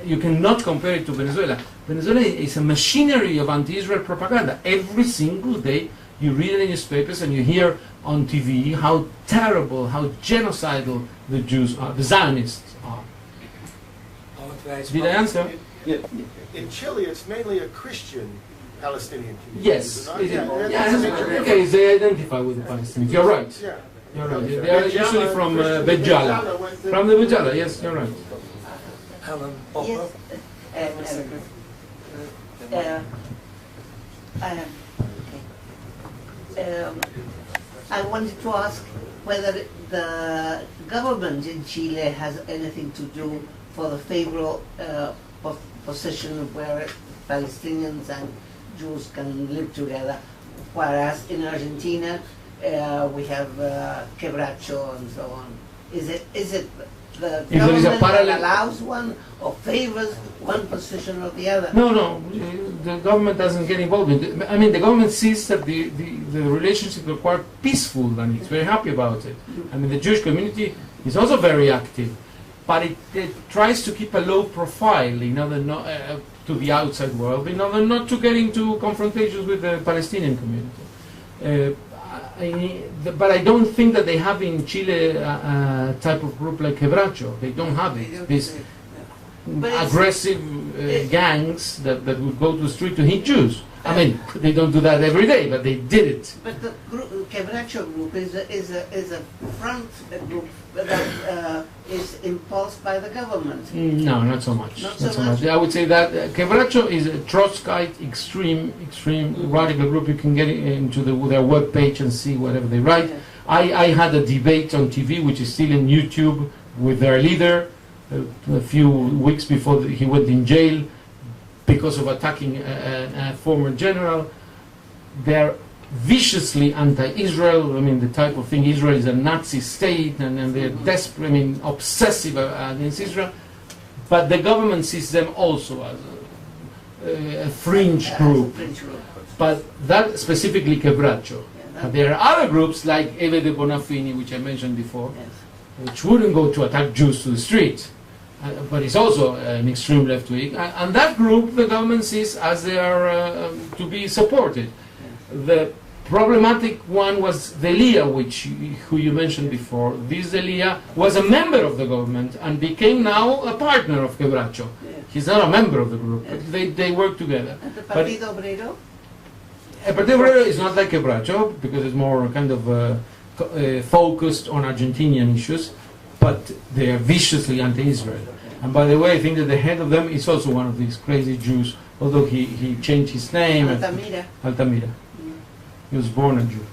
S1: You cannot compare it to Venezuela. Venezuela is a machinery of anti-Israel propaganda. Every single day you read in the newspapers and you hear on TV how terrible, how genocidal the Jews are, the Zionists are. Did I answer?
S9: Yeah. In Chile, it's mainly a Christian Palestinian community.
S1: Yes.
S9: Yes.
S1: Okay, they identify with the Palestinians. You're right.
S9: Yeah.
S1: You're right. They are usually from Bejala. From the Bejala, yes, you're right.
S2: Helen Popper.
S10: I wanted to ask whether the government in Chile has anything to do for the favorable position where Palestinians and Jews can live together, whereas in Argentina we have quebracho and so on. Is it the government that allows one or favors one position or the other?
S1: No, the government doesn't get involved in it. I mean, the government sees that the relationship are quite peaceful and it's very happy about it. I mean, the Jewish community is also very active, but it tries to keep a low profile in order not, to the outside world, in order not to get into confrontations with the Palestinian community. But I don't think that they have in Chile a type of group like quebracho. They don't have it. These aggressive gangs that would go to the street to hit Jews. I mean, they don't do that every day, but they did it.
S10: But the quebracho group is a front group that is impulsed by the government.
S1: No, not so much.
S10: Not so much.
S1: I would say that quebracho is a Trotskyite extreme radical group. You can get into their web page and see whatever they write.
S10: Yeah.
S1: I had a debate on TV, which is still in YouTube, with their leader a few weeks before he went in jail because of attacking a former general. They're viciously anti-Israel. I mean, the type of thing, Israel is a Nazi state, and they're desperate, I mean, obsessive against Israel. But the government sees them also as a fringe group. But that specifically quebracho. But there are other groups like Eve de Bonafini, which I mentioned before, which wouldn't go to attack Jews to the street. But it's also an extreme left wing, and that group the government sees as they are to be supported. The problematic one was Delia, who you mentioned before. This Delia was a member of the government and became now a partner of quebracho. He's not a member of the group, but they work together.
S10: And the Partido Obrero?
S1: Partido Obrero is not like quebracho because it's more kind of focused on Argentinian issues. But they are viciously anti-Israel. And by the way, I think that the head of them is also one of these crazy Jews, although he changed his name.
S10: Altamira.
S1: Altamira. He was born a Jew.